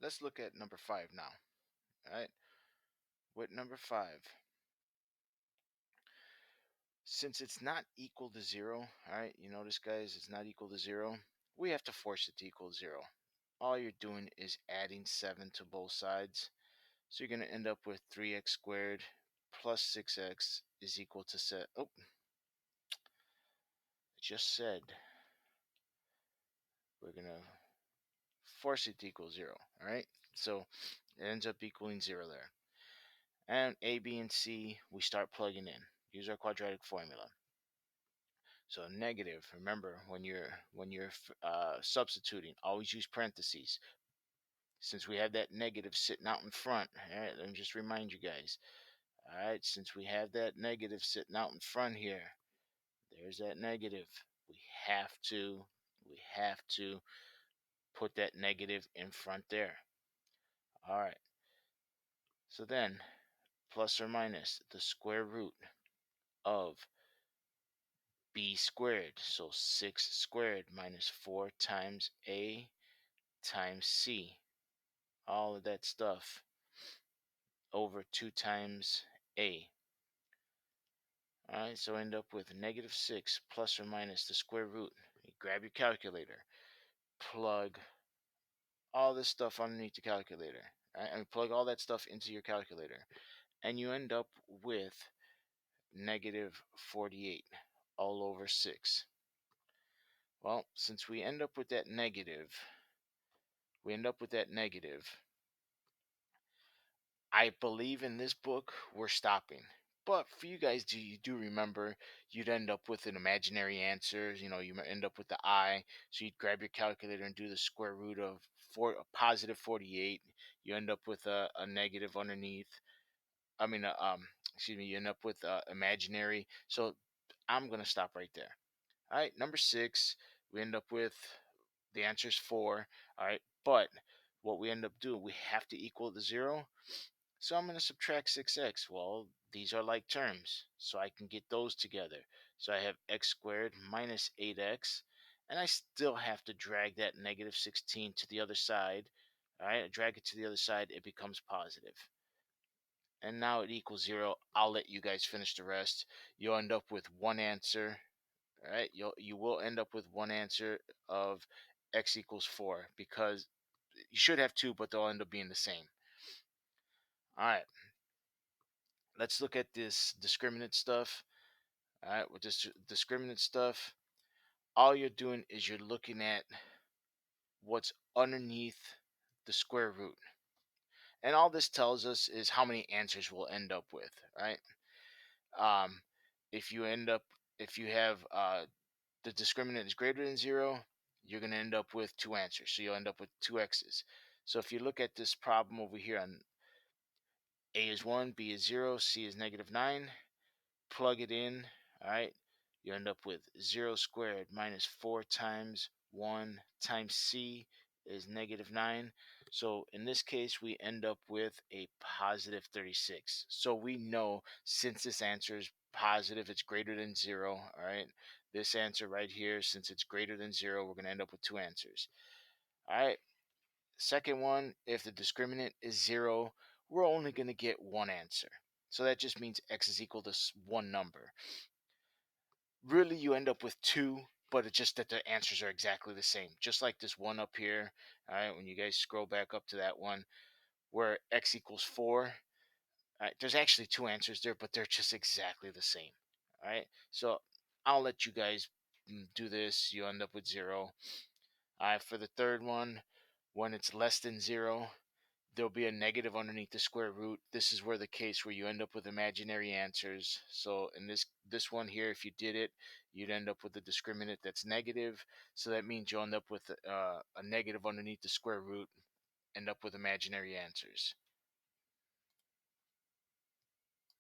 let's look at number 5 now. All right. With number 5, since it's not equal to 0, all right, you notice, guys, it's not equal to 0. We have to force it to equal 0. All you're doing is adding 7 to both sides. So you're going to end up with 3x squared plus 6x is equal to oh, I just said we're going to force it to equal 0. All right. So it ends up equaling 0 there. And a, b, and c, we start plugging in. Use our quadratic formula. So negative, remember, when you're substituting, always use parentheses. Since we have that negative sitting out in front, all right, let me just remind you guys. All right, since we have that negative sitting out in front here, there's that negative. We have to put that negative in front there. All right. So then, plus or minus the square root of b squared. So 6 squared minus 4 times a times c. All of that stuff over 2 times a. All right, so end up with negative 6 plus or minus the square root. You grab your calculator, plug all this stuff underneath the calculator. Right? And plug all that stuff into your calculator. And you end up with negative 48 all over 6. Well, since we end up with that negative, I believe in this book we're stopping. But for you guys, you do remember you'd end up with an imaginary answer. You might end up with the I. So you'd grab your calculator and do the square root of a positive 48. You end up with a negative underneath. I mean, excuse me. You end up with imaginary. So I'm gonna stop right there. All right, number 6. We end up with the answer is 4. All right, but what we end up doing, we have to equal the 0. So I'm going to subtract 6x. Well, these are like terms, so I can get those together. So I have x squared minus 8x, and I still have to drag that negative 16 to the other side. All right, I drag it to the other side, it becomes positive. And now it equals 0. I'll let you guys finish the rest. You'll end up with one answer. All right, you will end up with one answer of x equals 4, because you should have two, but they'll end up being the same. All right, let's look at this discriminant stuff. All right, with this discriminant stuff, all you're doing is you're looking at what's underneath the square root. And all this tells us is how many answers we'll end up with, right? Um, if you end up, if you have the discriminant is greater than 0, you're going to end up with two answers. So you'll end up with two x's. So if you look at this problem over here on a is 1, b is 0, c is negative 9, plug it in, all right, you end up with 0 squared minus 4 times 1 times c is negative 9. So in this case, we end up with a positive 36. So we know, since this answer is positive, it's greater than 0, all right, this answer right here, since it's greater than 0, we're going to end up with two answers. All right, second one, if the discriminant is 0, we're only going to get one answer. So that just means x is equal to one number. Really, you end up with two, but it's just that the answers are exactly the same. Just like this one up here. All right, when you guys scroll back up to that one where x equals 4, all right, there's actually two answers there, but they're just exactly the same. All right, so I'll let you guys do this. You end up with 0. All right, for the third one, when it's less than 0, there'll be a negative underneath the square root. This is where the case where you end up with imaginary answers. So in this one here, if you did it, you'd end up with a discriminant that's negative. So that means you'll end up with a negative underneath the square root, end up with imaginary answers.